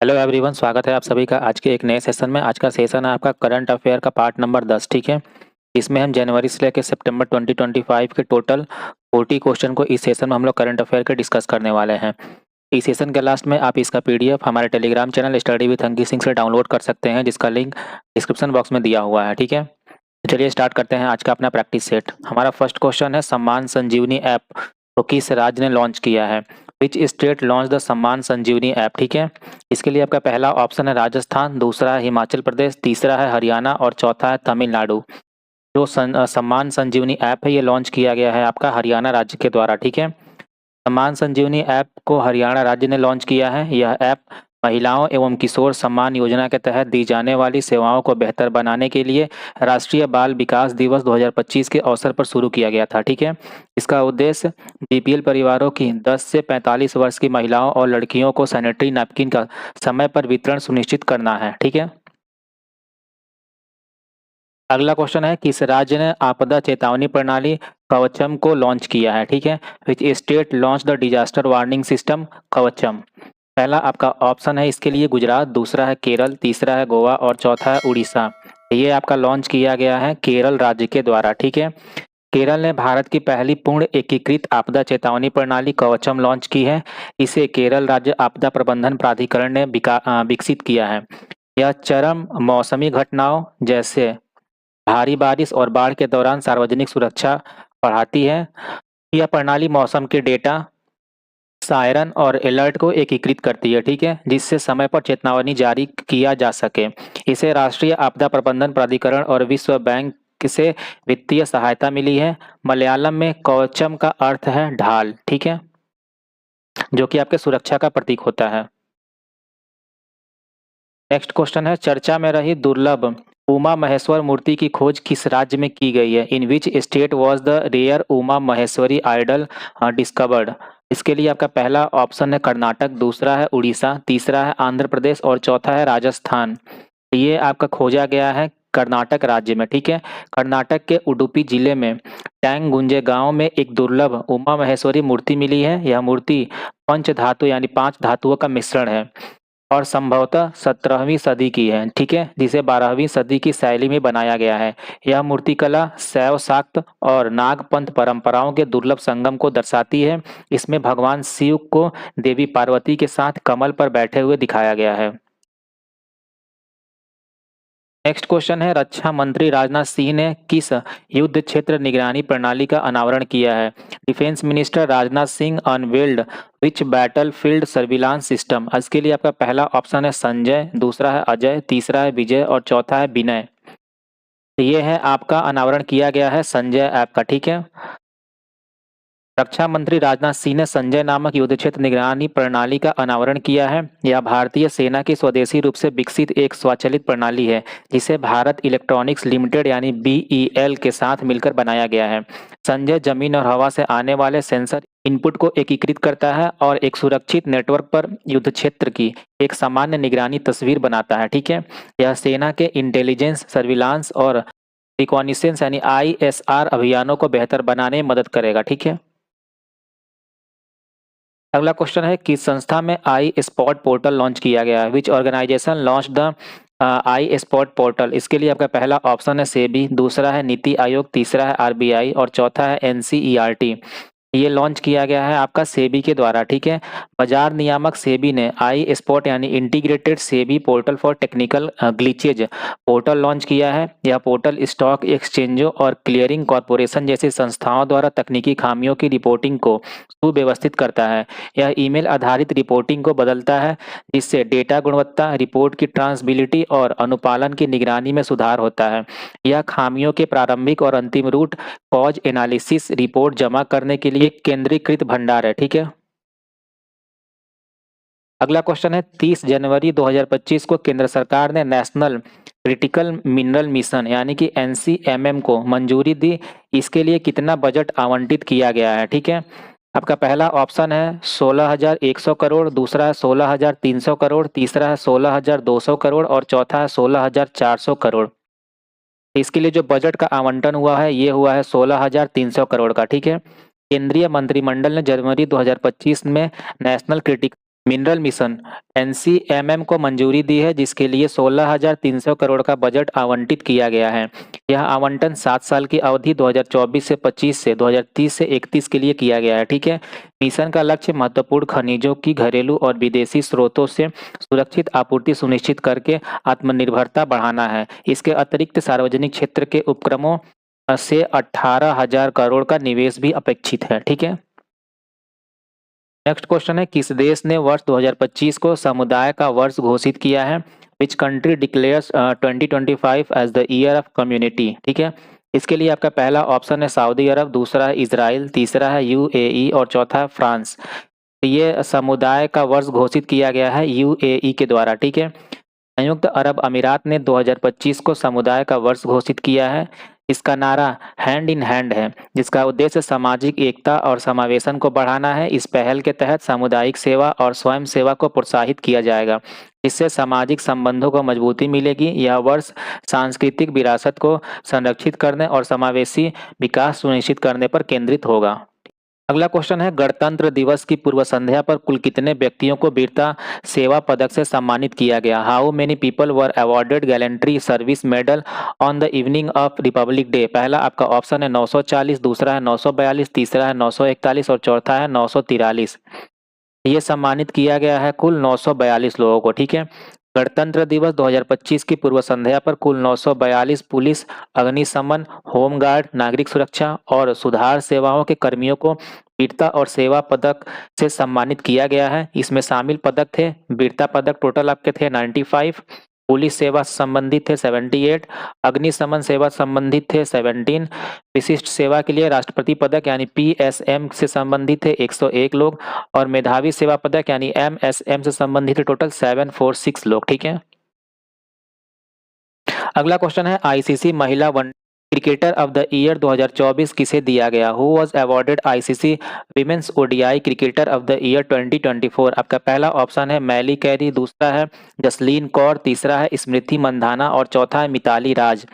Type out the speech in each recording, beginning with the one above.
Hello everyone, स्वागत है आप सभी का आज के एक नए सेशन में। आज का सेशन है आपका करंट अफेयर का पार्ट नंबर 10। ठीक है, इसमें हम जनवरी से लेकर सितंबर 2025 के टोटल 40 क्वेश्चन को इस सेशन में हम लोग करंट अफेयर के डिस्कस करने वाले हैं। इस सेशन के लास्ट में आप इसका पीडीएफ हमारे Telegram channel study with Ankit Singh से डाउनलोड कर सकते हैं, जिसका लिंक डिस्क्रिप्शन बॉक्स में दिया हुआ है। ठीक है, चलिए स्टार्ट करते हैं आज का अपना प्रैक्टिस सेट। हमारा फर्स्ट क्वेश्चन है, सम्मान संजीवनी ऐप तो किस राज्य ने लॉन्च किया है? विच स्टेट लॉन्च द सम्मान संजीवनी ऐप? ठीक है, इसके लिए आपका पहला ऑप्शन है राजस्थान, दूसरा है हिमाचल प्रदेश, तीसरा है हरियाणा और चौथा है तमिलनाडु। जो सम्मान संजीवनी ऐप है ये लॉन्च किया गया है आपका हरियाणा राज्य के द्वारा। ठीक है, सम्मान संजीवनी ऐप को हरियाणा राज्य ने लॉन्च किया है। यह ऐप महिलाओं एवं किशोर सम्मान योजना के तहत दी जाने वाली सेवाओं को बेहतर बनाने के लिए राष्ट्रीय बाल विकास दिवस 2025 के अवसर पर शुरू किया गया था। ठीक है, इसका उद्देश्य बीपीएल परिवारों की 10 से 45 वर्ष की महिलाओं और लड़कियों को सैनिटरी नैपकिन का समय पर वितरण सुनिश्चित करना है। ठीक है, अगला क्वेश्चन है, किस राज्य ने आपदा चेतावनी प्रणाली कवचम को लॉन्च किया है? ठीक है, which state launch the disaster warning system Kavacham? पहला आपका ऑप्शन है इसके लिए गुजरात, दूसरा है केरल, तीसरा है गोवा और चौथा है उड़ीसा। ये आपका लॉन्च किया गया है केरल राज्य के द्वारा। ठीक है, केरल ने भारत की पहली पूर्ण एकीकृत आपदा चेतावनी प्रणाली कवचम लॉन्च की है। इसे केरल राज्य आपदा प्रबंधन प्राधिकरण ने विकसित किया है। यह चरम मौसमी घटनाओं जैसे भारी बारिश और बाढ़ के दौरान सार्वजनिक सुरक्षा बढ़ाती है। यह प्रणाली मौसम के डेटा, सायरन और अलर्ट को एकीकृत करती है। ठीक है, जिससे समय पर चेतावनी जारी किया जा सके। इसे राष्ट्रीय आपदा प्रबंधन प्राधिकरण और विश्व बैंक से वित्तीय सहायता मिली है। मलयालम में कवचम का अर्थ है ढाल। ठीक है, जो कि आपके सुरक्षा का प्रतीक होता है। नेक्स्ट क्वेश्चन है, चर्चा में रही दुर्लभ उमा महेश्वर मूर्ति की खोज किस राज्य में की गई है? In which state was the rare Uma Maheshwari idol discovered? इसके लिए आपका पहला ऑप्शन है कर्नाटक, दूसरा है उड़ीसा, तीसरा है आंध्र प्रदेश और चौथा है राजस्थान। ये आपका खोजा गया है कर्नाटक राज्य में। ठीक है, कर्नाटक के उडुपी जिले में टैंगगुंजे गांव में एक दुर्लभ उमा महेश्वरी मूर्ति मिली है। यह मूर्ति पंच धातु यानी 5 धातुओं का मिश्रण है और संभवतः 17वीं सदी की है। ठीक है, जिसे 12वीं सदी की शैली में बनाया गया है। यह मूर्तिकला शैव शाक्त और नागपंथ परंपराओं के दुर्लभ संगम को दर्शाती है। इसमें भगवान शिव को देवी पार्वती के साथ कमल पर बैठे हुए दिखाया गया है। नेक्स्ट क्वेश्चन है, रक्षा मंत्री राजनाथ सिंह ने किस युद्ध क्षेत्र निगरानी प्रणाली का अनावरण किया है? Defence minister Rajnath Singh unveiled विच बैटल फील्ड सर्विलांस सिस्टम? इसके लिए आपका पहला ऑप्शन है संजय, दूसरा है अजय, तीसरा है विजय और चौथा है विनय। ये है आपका अनावरण किया गया है संजय ऐप का। ठीक है, रक्षा मंत्री राजनाथ सिंह ने संजय नामक युद्ध क्षेत्र निगरानी प्रणाली का अनावरण किया है। यह भारतीय सेना की स्वदेशी रूप से विकसित एक स्वचालित प्रणाली है, जिसे भारत इलेक्ट्रॉनिक्स लिमिटेड यानी बीईएल के साथ मिलकर बनाया गया है। संजय जमीन और हवा से आने वाले सेंसर इनपुट को एकीकृत करता है और एक सुरक्षित नेटवर्क पर युद्ध क्षेत्र की एक सामान्य निगरानी तस्वीर बनाता है। ठीक है, यह सेना के इंटेलिजेंस, सर्विलांस और रिकॉनिसेंस यानी आईएसआर अभियानों को बेहतर बनाने में मदद करेगा। ठीक है, अगला क्वेश्चन है, किस संस्था में आई स्पॉट पोर्टल लॉन्च किया गया है? Which organisation launch the I spot portal? इसके लिए आपका पहला ऑप्शन है सेबी, दूसरा है नीति आयोग, तीसरा है आरबीआई और चौथा है एनसीईआरटी। ये लॉन्च किया गया है आपका सेबी के द्वारा। ठीक है, बाजार नियामक सेबी ने आई स्पॉट यानी integrated SEBI portal for technical glitches portal launch किया है। यह पोर्टल स्टॉक एक्सचेंजों और क्लियरिंग कॉरपोरेशन जैसी संस्थाओं द्वारा तकनीकी खामियों की रिपोर्टिंग को सुव्यवस्थित करता है। यह ईमेल आधारित रिपोर्टिंग को बदलता है, जिससे डेटा गुणवत्ता, रिपोर्ट की ट्रांसबिलिटी और अनुपालन की निगरानी में सुधार होता है। यह खामियों के प्रारंभिक और अंतिम रूट कॉज एनालिसिस रिपोर्ट जमा करने के लिए एक केंद्रीकृत भंडार है। ठीक है, अगला क्वेश्चन है, 30 जनवरी 2025 को केंद्र सरकार ने नेशनल क्रिटिकल मिनरल मिशन यानी कि एनसीएमएम को मंजूरी दी। इसके लिए कितना बजट आवंटित किया गया है? ठीक है, आपका पहला ऑप्शन है 16,100 करोड़, दूसरा है 16,300 करोड़, तीसरा है 16,200 करोड़ और चौथा है 16,400 करोड़। इसके लिए जो बजट का आवंटन हुआ है ये हुआ है 16,300 करोड़ का। ठीक है, केंद्रीय मंत्रिमंडल ने जनवरी 2025 में नेशनल क्रिटिकल मिनरल मिशन एनसीएमएम को मंजूरी दी है, जिसके लिए 16,300 करोड़ का बजट आवंटित किया गया है। यह आवंटन 7 साल की अवधि 2024 से 25 से 2030 से 31 के लिए किया गया है। ठीक है। मिशन का लक्ष्य महत्वपूर्ण खनिजों की घरेलू और विदेशी स्रोतों से सुरक्षित आपूर्ति सुनिश्चित करके आत्मनिर्भरता बढ़ाना है। इसके अतिरिक्त सार्वजनिक क्षेत्र के उपक्रमों से 18,000 करोड़ का निवेश भी अपेक्षित है। ठीक है। नेक्स्ट क्वेश्चन है, किस देश ने वर्ष 2025 को समुदाय का वर्ष घोषित किया है? Which country declares 2025 as the year of community? ठीक है। इसके लिए आपका पहला ऑप्शन है सऊदी अरब, दूसरा है इजराइल, तीसरा है यूएई और चौथा है फ्रांस। ये समुदाय का वर्ष घोषित किया गया है यूएई के द्वारा। ठीक है। संयुक्त अरब अमीरात ने 2025 को समुदाय का वर्ष घोषित किया है। इसका नारा हैंड इन हैंड है, जिसका उद्देश्य सामाजिक एकता और समावेशन को बढ़ाना है। इस पहल के तहत सामुदायिक सेवा और स्वयं सेवा को प्रोत्साहित किया जाएगा, इससे सामाजिक संबंधों को मजबूती मिलेगी। यह वर्ष सांस्कृतिक विरासत को संरक्षित करने और समावेशी विकास सुनिश्चित करने पर केंद्रित होगा। अगला क्वेश्चन है, गणतंत्र दिवस की पूर्व संध्या पर कुल कितने व्यक्तियों को वीरता सेवा पदक से सम्मानित किया गया? How many people were awarded gallantry service medal on the evening of Republic day? पहला आपका ऑप्शन है 940, दूसरा है 942, तीसरा है 941 और चौथा है 943। ये सम्मानित किया गया है कुल 942 लोगों को। ठीक है। गणतंत्र दिवस 2025 की पूर्व संध्या पर कुल 942 पुलिस, अग्निशमन, होमगार्ड, नागरिक सुरक्षा और सुधार सेवाओं के कर्मियों को वीरता और सेवा पदक से सम्मानित किया गया है। इसमें शामिल पदक थे, वीरता पदक टोटल आपके थे 95, पुलिस सेवा संबंधित थे 78, अग्निशमन सेवा संबंधित थे 17, विशिष्ट सेवा के लिए राष्ट्रपति पदक यानी पीएसएम से संबंधित थे 101 लोग और मेधावी सेवा पदक यानी एमएसएम से संबंधित टोटल 746 लोग। ठीक है। अगला क्वेश्चन है, आईसीसी महिला one cricketer of the year 2024 किसे दिया गया? Who was awarded ICC women's ODI cricketer of the year 2024? आपका पहला ऑप्शन है मैली कैरी, दूसरा है जसलीन कौर, तीसरा है स्मृति मंधाना और चौथा है मिताली राज।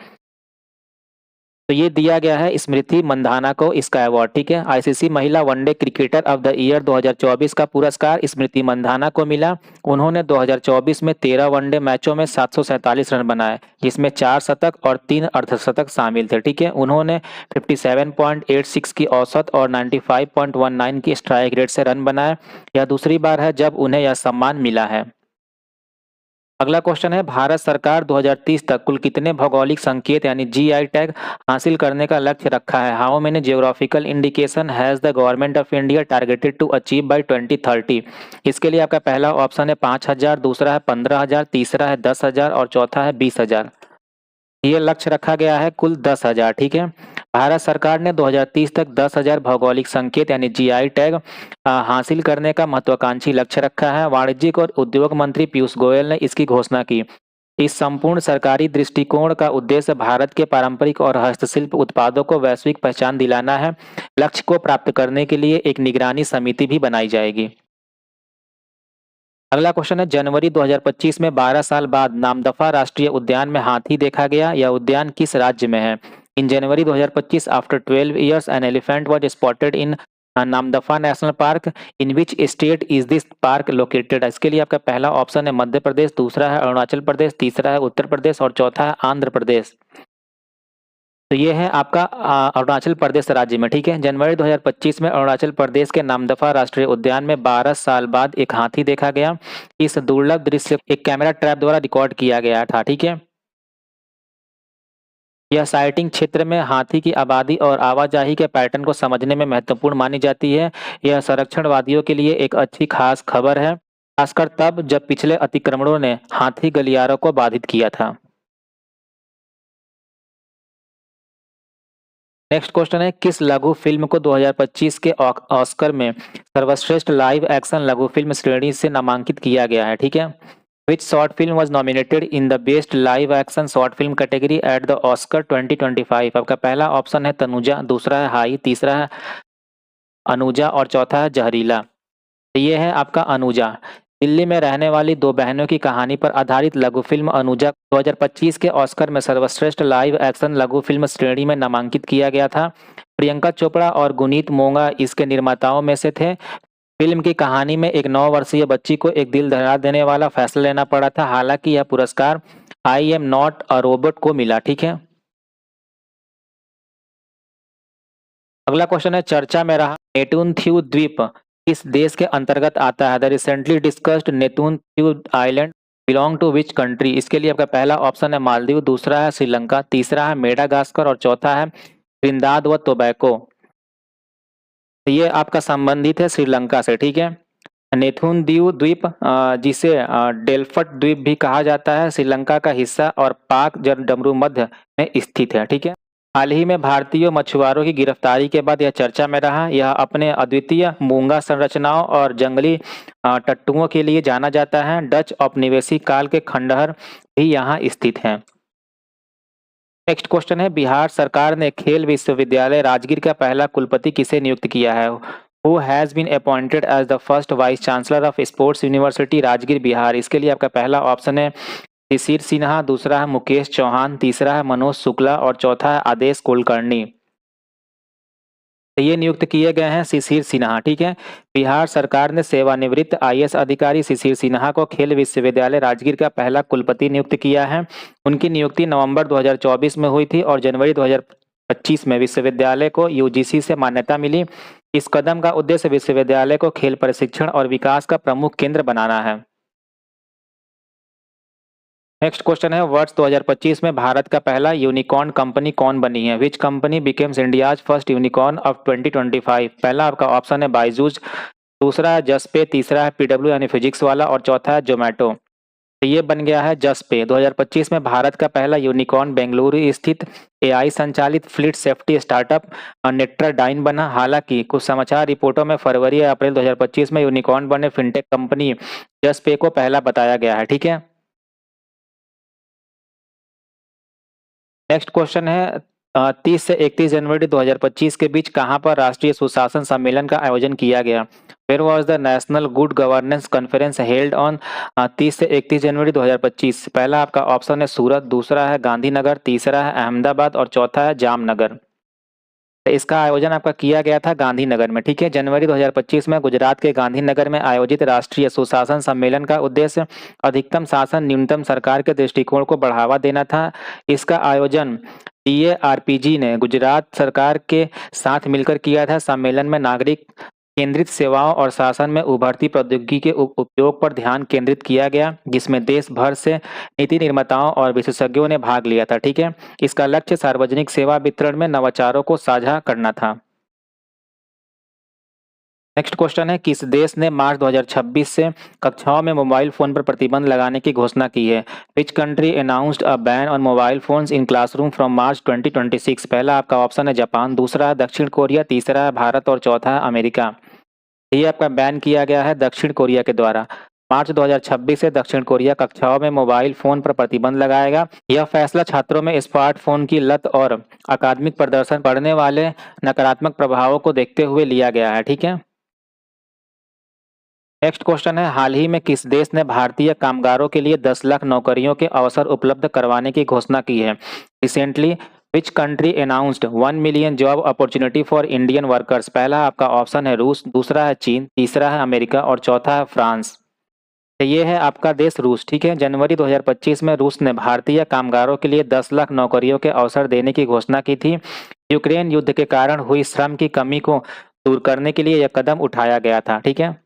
तो ये दिया गया है स्मृति मंधाना को इसका अवार्ड। ठीक है। आईसीसी महिला one day cricketer of the year 2024 का पुरस्कार स्मृति मंधाना को मिला। उन्होंने 2024 में 13 वनडे मैचों में 747 रन बनाए, जिसमें 4 शतक और 3 अर्धशतक शामिल थे। ठीक है। उन्होंने 57.86 की औसत और 95.19 की स्ट्राइक रेट से रन बनाए। यह दूसरी बार है जब उन्हें यह सम्मान मिला है। अगला क्वेश्चन है, भारत सरकार 2030 तक कुल कितने भौगोलिक संकेत यानी जीआई टैग हासिल करने का लक्ष्य रखा है? How many geographical indication has the government of India targeted to achieve by 2030? इसके लिए आपका पहला ऑप्शन है 5,000, दूसरा है 15,000, तीसरा है 10,000 और चौथा है 20,000। ये लक्ष्य रखा गया है कुल 10,000। ठीक है। भारत सरकार ने 2030 तक 10,000 भौगोलिक संकेत यानी जीआई टैग हासिल करने का महत्वाकांक्षी लक्ष्य रखा है। वाणिज्यिक और उद्योग मंत्री पीयूष गोयल ने इसकी घोषणा की। इस संपूर्ण सरकारी दृष्टिकोण का उद्देश्य भारत के पारंपरिक और हस्तशिल्प उत्पादों को वैश्विक पहचान दिलाना है। लक्ष्य को प्राप्त करने के लिए एक निगरानी समिति भी बनाई जाएगी। अगला क्वेश्चन है, जनवरी 2025 में 12 साल बाद नामदफा राष्ट्रीय उद्यान में हाथी देखा गया। यह उद्यान किस राज्य में है? इन जनवरी 2025 after 12 years an elephant was spotted in Namdapha national park. In which state is this park located? इसके लिए आपका पहला ऑप्शन है मध्य प्रदेश, दूसरा है अरुणाचल प्रदेश, तीसरा है उत्तर प्रदेश और चौथा है आंध्र प्रदेश। तो ये है आपका अरुणाचल प्रदेश राज्य में। ठीक है। जनवरी 2025 में अरुणाचल प्रदेश के नामदफा राष्ट्रीय उद्यान में 12 साल बाद एक हाथी देखा गया। इस दुर्लभ दृश्य एक कैमरा ट्रैप द्वारा रिकॉर्ड किया गया था। ठीक है। यह साइटिंग क्षेत्र में हाथी की आबादी और आवाजाही के पैटर्न को समझने में महत्वपूर्ण मानी जाती है। यह संरक्षणवादियों के लिए एक अच्छी खास खबर है, खासकर तब जब पिछले अतिक्रमणों ने हाथी गलियारों को बाधित किया था। नेक्स्ट क्वेश्चन है, किस लघु फिल्म को 2025 के ऑस्कर में सर्वश्रेष्ठ लाइव एक्शन लघु फिल्म श्रेणी से नामांकित किया गया है? ठीक है। Which short film was nominated in the best live action short film category at the Oscar 2025? आपका पहला ऑप्शन है तनुजा, दूसरा है हाई, तीसरा है अनुजा और चौथा है जहरीला। तो ये है आपका अनुजा। दिल्ली में रहने वाली दो बहनों की कहानी पर आधारित लघु फिल्म अनुजा 2025 के ऑस्कर में सर्वश्रेष्ठ लाइव एक्शन लघु फिल्म श्रेणी में नामांकित किया गया था। प्रियंका चोपड़ा और गुनीत मोंगा इसके निर्माताओं में से थे। फिल्म की कहानी में एक 9 वर्षीय बच्ची को एक दिल दहला देने वाला फैसला लेना पड़ा था, हालांकि यह पुरस्कार I am not a robot को मिला, ठीक है। अगला क्वेश्चन है चर्चा में रहा नेतुन द्वीप किस देश के अंतर्गत आता है? The recently discussed Natuna island belong to which country? इसके लिए आपका पहला ऑप्शन है मालदीव, दूसरा है श्रीलंका, तीसरा है मेडागास्कर और चौथा है त्रिनिदाद व टोबैको। तो ये आपका संबंधित है श्रीलंका से, ठीक है। नेथुन द्वीप जिसे डेल्फट द्वीप भी कहा जाता है, श्रीलंका का हिस्सा और पाक जलडमरू मध्य में स्थित है, ठीक है। हाल ही में भारतीय मछुआरों की गिरफ्तारी के बाद यह चर्चा में रहा। यह अपने अद्वितीय मूंगा संरचनाओं और जंगली टट्टुओं के लिए जाना जाता है। डच औपनिवेशिक काल के खंडहर भी यहाँ स्थित हैं। नेक्स्ट क्वेश्चन है बिहार सरकार ने खेल विश्वविद्यालय राजगीर का पहला कुलपति किसे नियुक्त किया है? Who has been appointed as the first vice chancellor of sports university Rajgir Bihar? इसके लिए आपका पहला ऑप्शन है शिशिर सिन्हा, दूसरा है मुकेश चौहान, तीसरा है मनोज शुक्ला और चौथा है आदेश कुलकर्णी। ये नियुक्त किए गए हैं शिशिर सिन्हा, ठीक है। बिहार सरकार ने सेवानिवृत्त आईएएस अधिकारी शिशिर सिन्हा को खेल विश्वविद्यालय राजगीर का पहला कुलपति नियुक्त किया है। उनकी नियुक्ति नवंबर 2024 में हुई थी और जनवरी 2025 में विश्वविद्यालय को यूजीसी से मान्यता मिली। इस कदम का उद्देश्य विश्वविद्यालय को खेल प्रशिक्षण और विकास का प्रमुख केंद्र बनाना है। नेक्स्ट क्वेश्चन है वर्ष 2025 में भारत का पहला यूनिकॉर्न कंपनी कौन बनी है? Which company becomes India's first unicorn of 2025? पहला आपका ऑप्शन है बायजूस, दूसरा है जसपे, तीसरा है पीडब्ल्यू यानी फिजिक्स वाला और चौथा है जोमेटो। तो ये बन गया है जसपे। 2025 में भारत का पहला यूनिकॉर्न बेंगलुरु स्थित एआई संचालित फ्लीट सेफ्टी स्टार्टअप नेट्राडाइन बना। हालांकि कुछ समाचार रिपोर्टों में फरवरी या अप्रैल 2025 में यूनिकॉर्न बने फिनटेक कंपनी जसपे को पहला बताया गया है, ठीक है। नेक्स्ट क्वेश्चन है 30 से 31 जनवरी 2025 के बीच कहां पर राष्ट्रीय सुशासन सम्मेलन का आयोजन किया गया? Where was the national good governance conference held on 30 से 31 जनवरी 2025? पहला आपका ऑप्शन है सूरत, दूसरा है गांधीनगर, तीसरा है अहमदाबाद और चौथा है जामनगर। तो इसका आयोजन आपका किया गया था गांधीनगर में, ठीक है। जनवरी 2025 में गुजरात के गांधीनगर में आयोजित राष्ट्रीय सुशासन सम्मेलन का उद्देश्य अधिकतम शासन न्यूनतम सरकार के दृष्टिकोण को बढ़ावा देना था। इसका आयोजन डीएआरपीजी ने गुजरात सरकार के साथ मिलकर किया था। सम्मेलन में नागरिक केंद्रित सेवाओं और शासन में उभरती प्रौद्योगिकी के उपयोग पर ध्यान केंद्रित किया गया, जिसमें देश भर से नीति निर्माताओं और विशेषज्ञों ने भाग लिया था, ठीक है। इसका लक्ष्य सार्वजनिक सेवा वितरण में नवाचारों को साझा करना था। नेक्स्ट क्वेश्चन है किस देश ने मार्च 2026 से कक्षाओं में मोबाइल फोन पर प्रतिबंध लगाने की घोषणा की है? Which country announced a ban on mobile phones in classroom from March 2026? पहला आपका ऑप्शन है जापान, दूसरा है दक्षिण कोरिया, तीसरा है भारत और चौथा है अमेरिका। ये आपका बैन किया गया है दक्षिण कोरिया के द्वारा। मार्च 2026 से दक्षिण कोरिया कक्षाओं में मोबाइल फोन पर प्रतिबंध लगाएगा। यह फैसला छात्रों में स्मार्टफोन की लत और अकादमिक प्रदर्शन पढ़ने वाले नकारात्मक प्रभावों को देखते हुए लिया गया है, ठीक है। नेक्स्ट क्वेश्चन है हाल ही में किस देश ने भारतीय कामगारों के लिए 10 लाख नौकरियों के अवसर उपलब्ध करवाने की घोषणा की है? Recently which country announced 1 million job opportunity for Indian workers? पहला आपका ऑप्शन है रूस, दूसरा है चीन, तीसरा है अमेरिका और चौथा है फ्रांस। तो ये है आपका देश रूस, ठीक है। जनवरी 2025 में रूस ने भारतीय कामगारों के लिए 10 लाख नौकरियों के अवसर देने की घोषणा की थी। यूक्रेन युद्ध के कारण हुई श्रम की कमी को दूर करने के लिए यह कदम उठाया गया था, ठीक है।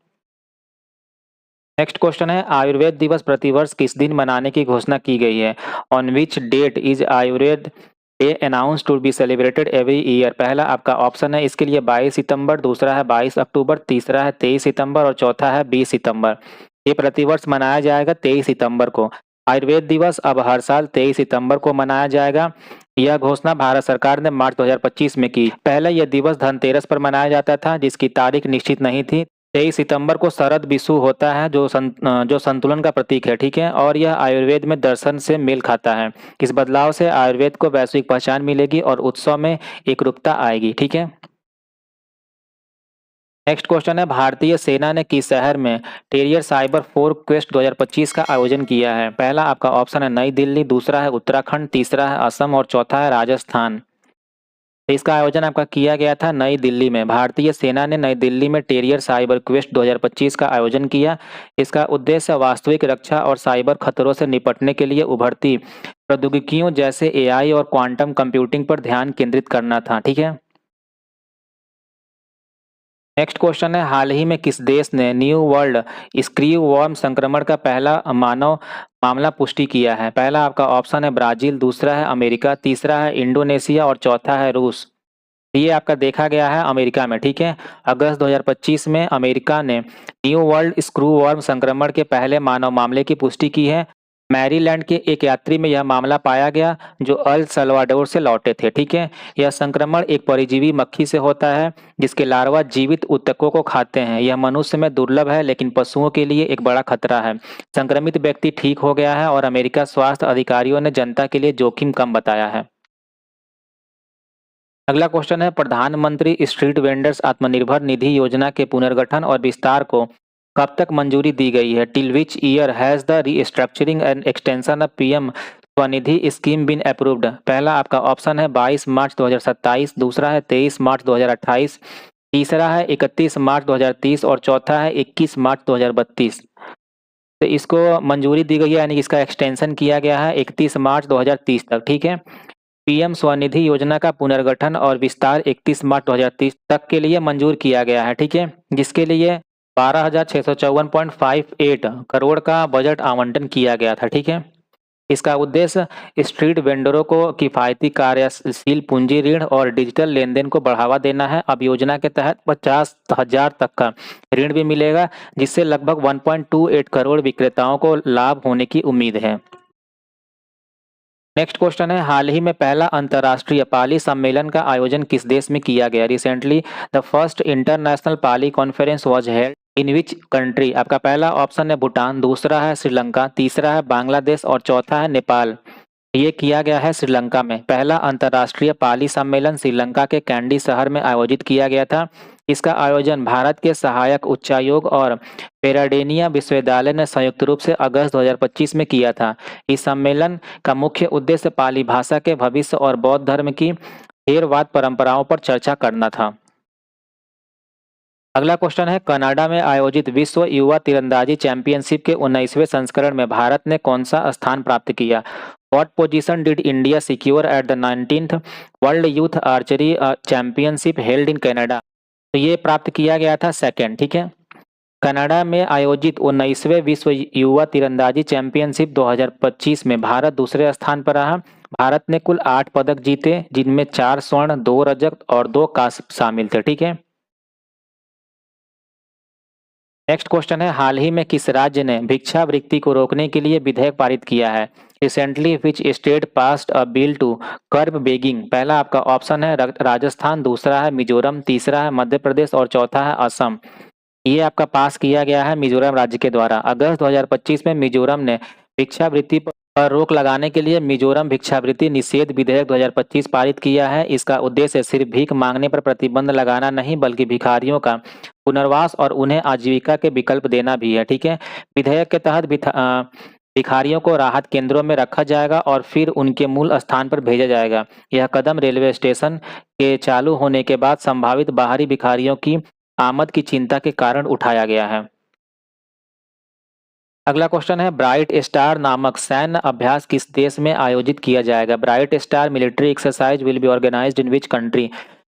नेक्स्ट क्वेश्चन है आयुर्वेद दिवस प्रतिवर्ष किस दिन मनाने की घोषणा की गई है? On which date is Ayurveda day announce to be celebrated every year? पहला आपका ऑप्शन है इसके लिए 22 सितंबर, दूसरा है 22 अक्टूबर, तीसरा है 23 सितंबर और चौथा है 20 सितंबर। ये प्रतिवर्ष मनाया जाएगा 23 सितंबर को। आयुर्वेद दिवस अब हर साल 23 सितंबर को मनाया जाएगा। यह घोषणा भारत सरकार ने मार्च 2025 में की। पहले यह दिवस धनतेरस पर मनाया जाता था, जिसकी तारीख निश्चित नहीं थी। 23 सितंबर को शरद विषु होता है जो संतुलन का प्रतीक है, ठीक है। और यह आयुर्वेद में दर्शन से मेल खाता है। इस बदलाव से आयुर्वेद को वैश्विक पहचान मिलेगी और उत्सव में एकरूपता आएगी, ठीक है। नेक्स्ट क्वेश्चन है भारतीय सेना ने किस शहर में टेरियर साइबर 4 क्वेस्ट 2025 का आयोजन किया है? पहला आपका ऑप्शन है नई दिल्ली, दूसरा है उत्तराखंड, तीसरा है असम और चौथा है राजस्थान। तो इसका आयोजन आपका किया गया था नई दिल्ली में। भारतीय सेना ने नई दिल्ली में टेरियर साइबर क्वेस्ट 2025 का आयोजन किया। इसका उद्देश्य वास्तविक रक्षा और साइबर खतरों से निपटने के लिए उभरती प्रौद्योगिकियों जैसे एआई और क्वांटम कंप्यूटिंग पर ध्यान केंद्रित करना था। ठीक है। नेक्स्ट क्वेश्चन है, हाल ही में किस देश ने न्यू वर्ल्ड स्क्रू वर्म संक्रमण का पहला मानव मामला पुष्टि किया है? पहला आपका ऑप्शन है ब्राजील, दूसरा है अमेरिका, तीसरा है इंडोनेशिया और चौथा है रूस। ये आपका देखा गया है अमेरिका में। ठीक है। अगस्त 2025 में अमेरिका ने न्यू वर्ल्ड स्क्रू वर्म संक्रमण के पहले मानव मामले की पुष्टि की है। मैरीलैंड के एक यात्री में यह मामला पाया गया जो अल सल्वाडोर से लौटे थे। ठीक है। यह संक्रमण एक परजीवी मक्खी से होता है जिसके लार्वा जीवित ऊतकों को खाते हैं। यह मनुष्य में दुर्लभ है लेकिन पशुओं के लिए एक बड़ा खतरा है। संक्रमित व्यक्ति ठीक हो गया है और अमेरिका स्वास्थ्य अधिकारियों ने जनता के लिए जोखिम कम बताया है। अगला क्वेश्चन है, प्रधानमंत्री स्ट्रीट वेंडर्स आत्मनिर्भर निधि योजना के पुनर्गठन और विस्तार को कब तक मंजूरी दी गई है? Till which year has the restructuring and extension of PM SVANidhi scheme been approved? पहला आपका ऑप्शन है 22 मार्च 2027, दूसरा है 23 मार्च 2028, तीसरा है 31 मार्च 2030 और चौथा है 21 मार्च 2032। तो इसको मंजूरी दी गई है यानी कि इसका एक्सटेंशन किया गया है 31 मार्च 2030 तक। ठीक है। पीएम स्वनिधि योजना का पुनर्गठन और विस्तार 31 मार्च 2030 तक के लिए मंजूर किया गया है। ठीक है। जिसके लिए 12,654.58 करोड़ का बजट आवंटन किया गया था। ठीक है। इसका उद्देश्य स्ट्रीट वेंडरों को किफायती कार्यशील पूंजी ऋण और डिजिटल लेनदेन को बढ़ावा देना है। अब योजना के तहत 50,000 तक का ऋण भी मिलेगा जिससे लगभग 1.28 करोड़ विक्रेताओं को लाभ होने की उम्मीद है। नेक्स्ट क्वेश्चन है, हाल ही में पहला अंतर्राष्ट्रीय पाली सम्मेलन का आयोजन किस देश में किया गया? Recently the first international Pali conference was held in which country? आपका पहला ऑप्शन है भूटान, दूसरा है श्रीलंका, तीसरा है बांग्लादेश और चौथा है नेपाल। ये किया गया है श्रीलंका में। पहला अंतर्राष्ट्रीय पाली सम्मेलन श्रीलंका के कैंडी शहर में आयोजित किया गया था। इसका आयोजन भारत के सहायक उच्चायोग और पेराडेनिया विश्वविद्यालय ने संयुक्त रूप से अगस्त 2025 में किया था। इस सम्मेलन का मुख्य उद्देश्य पाली भाषा के भविष्य और बौद्ध धर्म की थेरवाद परंपराओं पर चर्चा करना था। अगला क्वेश्चन है, कनाडा में आयोजित विश्व युवा तीरंदाजी चैंपियनशिप के 19वें संस्करण में भारत ने कौन सा स्थान प्राप्त किया? What position did India secure at the 19th World Youth Archery Championship held in Canada? तो ये प्राप्त किया गया था सेकंड। ठीक है। कनाडा में आयोजित 19वें विश्व युवा तीरंदाजी चैंपियनशिप 2025 में भारत दूसरे स्थान पर रहा। भारत ने कुल 8 पदक जीते जिनमें 4 स्वर्ण, 2 रजत और 2 कांस्य शामिल थे। ठीक है। नेक्स्ट क्वेश्चन है, हाल ही में किस राज्य ने भिक्षावृत्ति को रोकने के लिए विधेयक पारित किया है? Recently which state passed a bill to curb begging? पहला आपका ऑप्शन है राजस्थान, दूसरा है मिजोरम, तीसरा है मध्य प्रदेश और चौथा है असम। ये आपका पास किया गया है मिजोरम राज्य के द्वारा। अगस्त 2025 में मिजोरम ने भिक्षावृत्ति पर रोक लगाने के लिए मिजोरम भिक्षावृत्ति निषेध विधेयक 2025 पारित किया है। इसका उद्देश्य सिर्फ भीख मांगने पर प्रतिबंध लगाना नहीं बल्कि भिखारियों का पुनर्वास और उन्हें आजीविका के विकल्प देना भी है। ठीक है। विधेयक के तहत भिखारियों को राहत केंद्रों में रखा जाएगा और फिर उनके मूल स्थान पर भेजा जाएगा। यह कदम रेलवे स्टेशन के चालू होने के बाद संभावित बाहरी भिखारियों की आमद की चिंता के कारण उठाया गया है। अगला क्वेश्चन है, ब्राइट स्टार नामक सैन्य अभ्यास किस देश में आयोजित किया जाएगा? Bright Star military exercise will be organised in which country?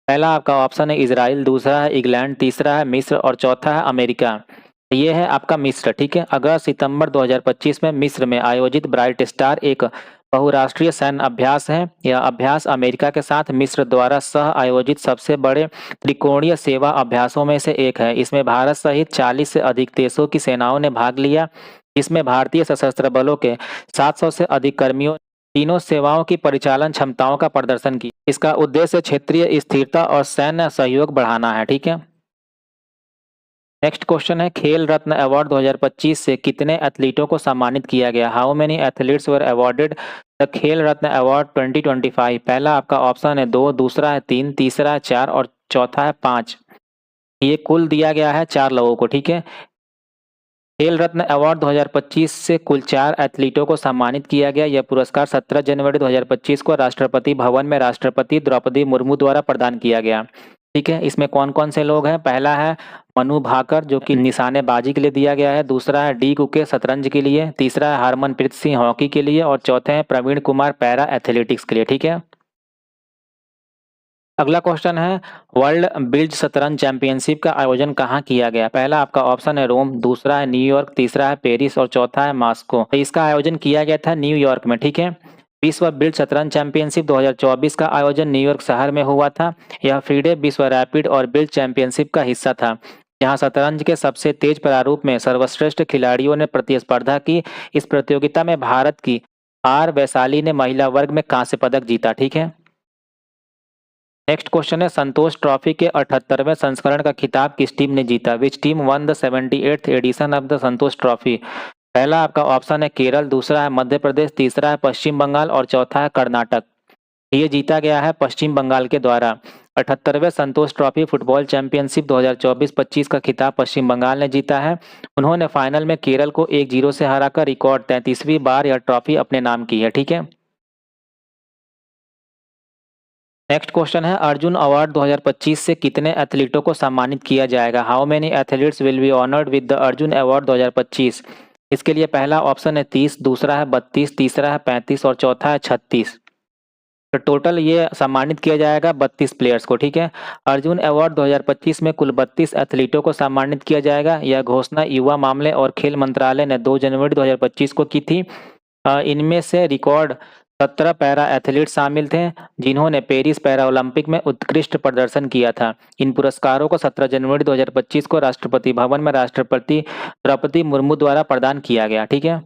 पहला आपका ऑप्शन है इजराइल, दूसरा है इंग्लैंड, तीसरा है मिस्र और चौथा है अमेरिका। ये है आपका मिस्र। ठीक है। अगस्त सितंबर 2025 में मिस्र में आयोजित ब्राइट स्टार एक बहुराष्ट्रीय सैन्य अभ्यास है। यह अभ्यास अमेरिका के साथ मिस्र द्वारा सह आयोजित सबसे बड़े त्रिकोणीय सेवा अभ्यासों में से एक है। इसमें भारत सहित 40 से अधिक देशों की सेनाओं ने भाग लिया। इसमें भारतीय सशस्त्र बलों के 700 से अधिक कर्मियों तीनों सेवाओं की परिचालन क्षमताओं का प्रदर्शन किया। इसका उद्देश्य क्षेत्रीय स्थिरता और सैन्य सहयोग बढ़ाना है। ठीक है। नेक्स्ट क्वेश्चन है, खेल रत्न अवार्ड 2025 से कितने एथलीटों को सम्मानित किया गया? How many athletes were awarded the खेल रत्न अवार्ड 2025? पहला आपका ऑप्शन है 2, दूसरा है 3, तीसरा है 4 और चौथा है 5। ये कुल दिया गया है 4 लोगों को। ठीक है। खेल रत्न अवार्ड 2025 से कुल 4 एथलीटों को सम्मानित किया गया। यह पुरस्कार 17 जनवरी 2025 को राष्ट्रपति भवन में राष्ट्रपति द्रौपदी मुर्मू द्वारा प्रदान किया गया। ठीक है, इसमें कौन-कौन से लोग हैं? पहला है मनु भाकर, जो कि निशानेबाजी के लिए दिया गया है। दूसरा है डी कुके, शतरंज के लिए। तीसरा है हरमनप्रीत सिंह, हॉकी के लिए। और चौथे हैं प्रवीण कुमार, पैरा एथलेटिक्स के लिए। ठीक है। अगला क्वेश्चन है वर्ल्ड बिल्ड शतरंज चैंपियनशिप का आयोजन कहाँ किया गया? पहला आपका ऑप्शन है रोम, दूसरा है न्यूयॉर्क, तीसरा है पेरिस और चौथा है मॉस्को। तो इसका आयोजन किया गया था न्यूयॉर्क में। ठीक है। विश्व बिल्ड शतरंज चैंपियनशिप 2024 का आयोजन न्यूयॉर्क शहर में हुआ था। यह FIDE विश्व रैपिड और बिल्ड चैंपियनशिप का हिस्सा था, जहां शतरंज के सबसे तेज प्रारूप में सर्वश्रेष्ठ खिलाड़ियों ने प्रतिस्पर्धा की। इस प्रतियोगिता में भारत की आर वैशाली ने महिला वर्ग में कांस्य पदक जीता। ठीक है। नेक्स्ट क्वेश्चन है संतोष ट्रॉफी के 78वें संस्करण का खिताब किस टीम ने जीता? Which team won the 78th edition of the Santosh trophy? पहला आपका ऑप्शन है केरल, दूसरा है मध्य प्रदेश, तीसरा है पश्चिम बंगाल और चौथा है कर्नाटक। ये जीता गया है पश्चिम बंगाल के द्वारा। 78वें संतोष ट्रॉफी फुटबॉल चैंपियनशिप 2024-25 का खिताब पश्चिम बंगाल ने जीता है। उन्होंने फाइनल में केरल को 1-0 से हराकर रिकॉर्ड 33वीं बार यह ट्रॉफी अपने नाम की है। ठीक है। नेक्स्ट क्वेश्चन है अर्जुन अवार्ड 2025 से कितने एथलीटों को सम्मानित किया जाएगा? How many athletes will be honoured with the Arjun award 2025? इसके लिए पहला ऑप्शन है 30, दूसरा है 32, तीसरा है 35 और चौथा है 36। तो टोटल ये सम्मानित किया जाएगा 32 प्लेयर्स को। ठीक है। अर्जुन अवार्ड 2025 में कुल 32 एथलीटों को सम्मानित किया जाएगा। यह घोषणा युवा मामले और खेल मंत्रालय ने 2 जनवरी 2025 को की थी। इनमें से रिकॉर्ड 17 पैरा एथलीट शामिल थे, जिन्होंने पेरिस पैरा ओलंपिक में उत्कृष्ट प्रदर्शन किया था। इन पुरस्कारों को 17 जनवरी 2025 को राष्ट्रपति भवन में राष्ट्रपति द्रौपदी मुर्मू द्वारा प्रदान किया गया। ठीक है।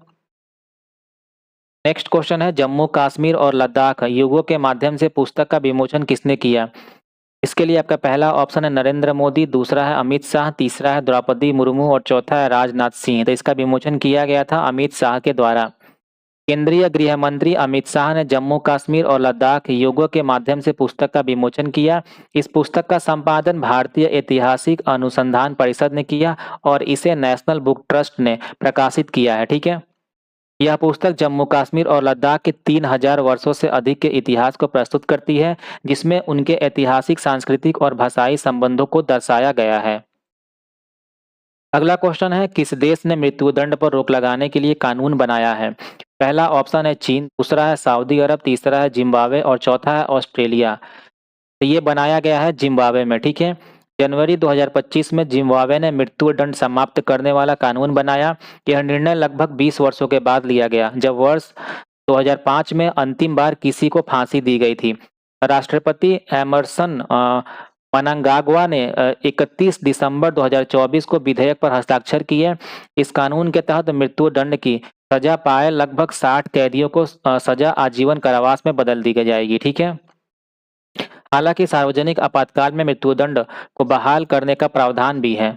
नेक्स्ट क्वेश्चन है जम्मू कश्मीर और लद्दाख युगों के माध्यम से पुस्तक का विमोचन किसने किया? इसके लिए आपका पहला ऑप्शन है नरेंद्र मोदी, दूसरा है अमित शाह, तीसरा है द्रौपदी मुर्मू और चौथा है राजनाथ सिंह। तो इसका विमोचन किया गया था अमित शाह के द्वारा। केंद्रीय गृह मंत्री अमित शाह ने जम्मू कश्मीर और लद्दाख युगों के माध्यम से पुस्तक का विमोचन किया। इस पुस्तक का संपादन भारतीय ऐतिहासिक अनुसंधान परिषद ने किया और इसे नेशनल बुक ट्रस्ट ने प्रकाशित किया है। ठीक है। यह पुस्तक जम्मू कश्मीर और लद्दाख के 3000 वर्षों से अधिक के इतिहास को प्रस्तुत करती है, जिसमें उनके ऐतिहासिक, सांस्कृतिक और भाषाई संबंधों को दर्शाया गया है। अगला क्वेश्चन है किस देश ने मृत्युदंड पर रोक लगाने के लिए कानून बनाया है? पहला ऑप्शन है चीन, दूसरा है सऊदी अरब, तीसरा है जिम्बाब्वे और चौथा है ऑस्ट्रेलिया। तो ये बनाया गया है जिम्बाब्वे में। ठीक है। जनवरी 2025 में जिम्बाब्वे ने मृत्युदंड समाप्त करने वाला कानून बनाया। यह निर्णय लगभग 20 वर्षों के बाद लिया गया, जब वर्ष 2005 में अंतिम बार किसी को फांसी दी गई थी। राष्ट्रपति एमरसन मनांगाग्वा ने 31 दिसंबर 2024 को विधेयक पर हस्ताक्षर किए। इस कानून के तहत मृत्युदंड की सजा पाए लगभग 60 कैदियों को सजा आजीवन कारावास में बदल दी जाएगी। ठीक है। हालांकि सार्वजनिक आपातकाल में मृत्युदंड को बहाल करने का प्रावधान भी है।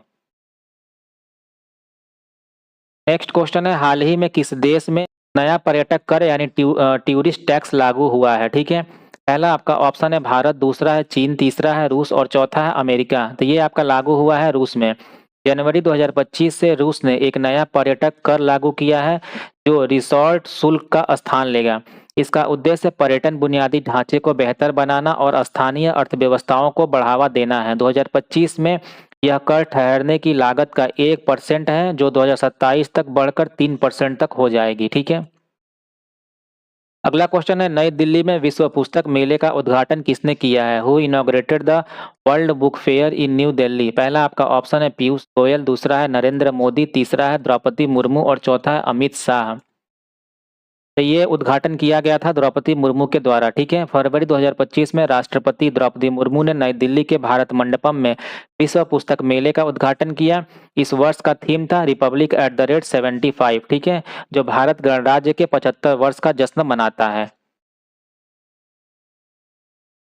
नेक्स्ट क्वेश्चन है हाल ही में किस देश में नया पर्यटक कर यानी टूरिस्ट टैक्स लागू हुआ है? ठीक है। पहला आपका ऑप्शन है भारत, दूसरा है चीन, तीसरा है रूस और चौथा है अमेरिका। तो ये आपका लागू हुआ है रूस में। जनवरी 2025 से रूस ने एक नया पर्यटक कर लागू किया है, जो रिसॉर्ट शुल्क का स्थान लेगा। इसका उद्देश्य पर्यटन बुनियादी ढांचे को बेहतर बनाना और स्थानीय अर्थव्यवस्थाओं को बढ़ावा देना है। 2025 में यह कर ठहरने की लागत का 1% है, जो 2027 तक बढ़कर 3% तक हो जाएगी। ठीक है। अगला क्वेश्चन है नई दिल्ली में विश्व पुस्तक मेले का उद्घाटन किसने किया है? Who inaugurated the world book fair in new Delhi? पहला आपका ऑप्शन है पीयूष गोयल, दूसरा है नरेंद्र मोदी, तीसरा है द्रौपदी मुर्मू और चौथा है अमित शाह। तो ये उद्घाटन किया गया था द्रौपदी मुर्मू के द्वारा। ठीक है। फरवरी 2025 में राष्ट्रपति द्रौपदी मुर्मू ने नई दिल्ली के भारत मंडपम में विश्व पुस्तक मेले का उद्घाटन किया। इस वर्ष का थीम था रिपब्लिक एट द रेट 75। ठीक है, जो भारत गणराज्य के 75 वर्ष का जश्न मनाता है।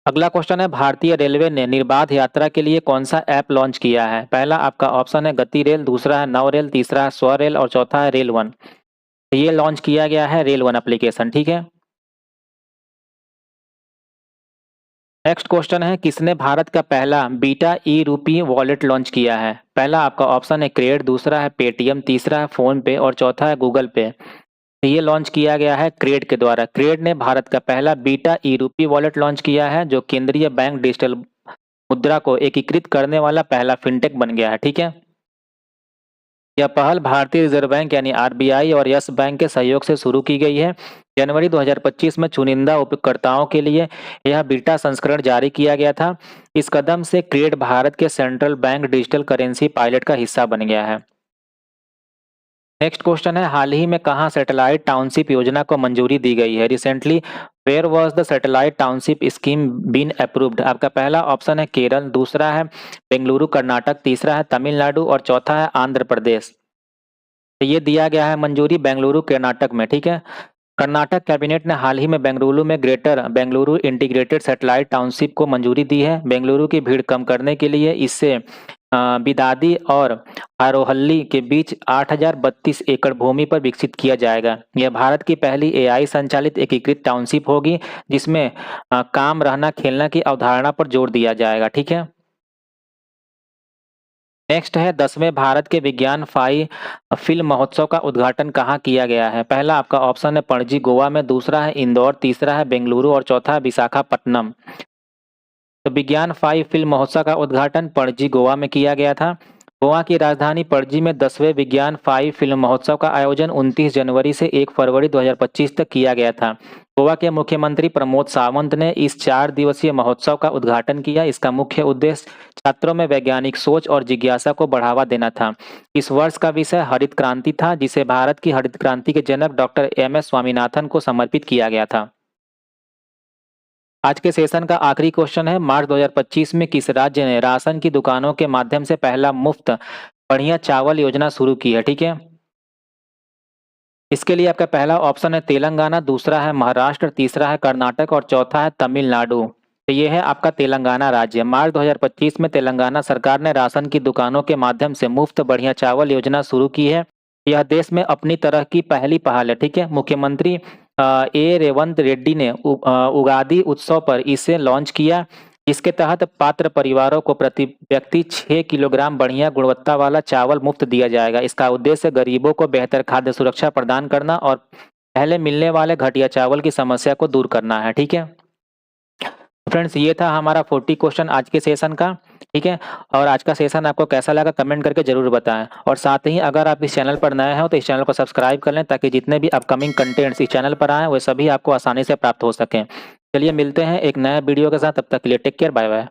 अगला क्वेश्चन है भारतीय रेलवे ने निर्बाध यात्रा के लिए कौन सा ऐप लॉन्च किया है? पहला आपका ऑप्शन है गति रेल, दूसरा है नव रेल, तीसरा है स्व रेल और चौथा है रेल वन। ये लॉन्च किया गया है रेल वन एप्लीकेशन। ठीक है। नेक्स्ट क्वेश्चन है, किसने भारत का पहला बीटा ई रूपी वॉलेट लॉन्च किया है? पहला आपका ऑप्शन है क्रेड, दूसरा है पेटीएम, तीसरा है फोन पे और चौथा है गूगल पे। ये लॉन्च किया गया है क्रेड के द्वारा। क्रेड ने भारत का पहला बीटा ई रूपी वॉलेट लॉन्च किया है, जो केंद्रीय बैंक डिजिटल मुद्रा को एकीकृत करने वाला पहला फिनटेक बन गया है। ठीक है, यह पहल भारतीय रिजर्व बैंक यानी आरबीआई और यस बैंक के सहयोग से शुरू की गई है। जनवरी 2025 में चुनिंदा उपयोगकर्ताओं के लिए यह बीटा संस्करण जारी किया गया था। इस कदम से क्रेड भारत के central bank digital currency pilot का हिस्सा बन गया है। नेक्स्ट क्वेश्चन है, हाल ही में कहाँ सैटेलाइट टाउनशिप योजना को मंजूरी दी गई है? Recently where was the satellite township scheme been approved? आपका पहला ऑप्शन है केरल, दूसरा है बेंगलुरु कर्नाटक, तीसरा है तमिलनाडु और चौथा है आंध्र प्रदेश। तो ये दिया गया है मंजूरी बेंगलुरु कर्नाटक में। ठीक है, कर्नाटक कैबिनेट ने हाल ही में बेंगलुरु में greater Bengaluru integrated satellite township को मंजूरी दी है। बेंगलुरु की भीड़ कम करने के लिए इससे बिदादी और हारोहल्ली के बीच 8032 एकड़ भूमि पर विकसित किया जाएगा। यह भारत की पहली एआई संचालित एकीकृत टाउनशिप होगी, जिसमें काम रहना खेलना की अवधारणा पर जोर दिया जाएगा। ठीक है, नेक्स्ट है 10वें भारत के विज्ञान फिल्म महोत्सव का उद्घाटन कहाँ किया गया है? पहला आपका ऑप्शन है पणजी गोवा में, दूसरा है इंदौर, तीसरा है बेंगलुरु और चौथा है विशाखापट्टनम। तो विज्ञान फिल्म महोत्सव का उद्घाटन पणजी गोवा में किया गया था। गोवा की राजधानी पणजी में 10वें विज्ञान फिल्म महोत्सव का आयोजन 29 जनवरी से 1 फरवरी 2025 तक किया गया था। गोवा के मुख्यमंत्री प्रमोद सावंत ने इस 4 दिवसीय महोत्सव का उद्घाटन किया। इसका मुख्य उद्देश्य छात्रों में वैज्ञानिक सोच और जिज्ञासा को बढ़ावा देना था। इस वर्ष का विषय हरित क्रांति था, जिसे भारत की हरित क्रांति के जनक डॉक्टर एम.एस. स्वामीनाथन को समर्पित किया गया था। आज के सेशन का आखिरी क्वेश्चन है, मार्च 2025 में किस राज्य ने राशन की दुकानों के माध्यम से पहला मुफ्त बढ़िया चावल योजना शुरू की है? ठीक है, इसके लिए आपका पहला ऑप्शन है तेलंगाना, दूसरा है महाराष्ट्र, तीसरा है कर्नाटक और चौथा है तमिलनाडु। तो ये है आपका तेलंगाना राज्य। मार्च 2025 में तेलंगाना सरकार ने राशन की दुकानों के माध्यम से मुफ्त बढ़िया चावल योजना शुरू की है। यह देश में अपनी तरह की पहली पहल है। ठीक है, मुख्यमंत्री ए रेवंत रेड्डी ने उगादी उत्सव पर इसे लॉन्च किया, इसके तहत पात्र परिवारों को प्रति व्यक्ति 6 किलोग्राम बढ़िया गुणवत्ता वाला चावल मुफ्त दिया जाएगा। इसका उद्देश्य गरीबों को बेहतर खाद्य सुरक्षा प्रदान करना और पहले मिलने वाले घटिया चावल की समस्या को दूर करना है। ठीक है फ्रेंड्स, ये था हमारा 40 क्वेश्चन आज के सेशन का। ठीक है, और आज का सेशन आपको कैसा लगा कमेंट करके जरूर बताएं। और साथ ही अगर आप इस चैनल पर नए हो तो इस चैनल को सब्सक्राइब कर लें, ताकि जितने भी अपकमिंग कंटेंट्स इस चैनल पर आएँ वे सभी आपको आसानी से प्राप्त हो सकें। चलिए मिलते हैं एक नए वीडियो के साथ, तब तक के लिए टेक केयर, बाय बाय।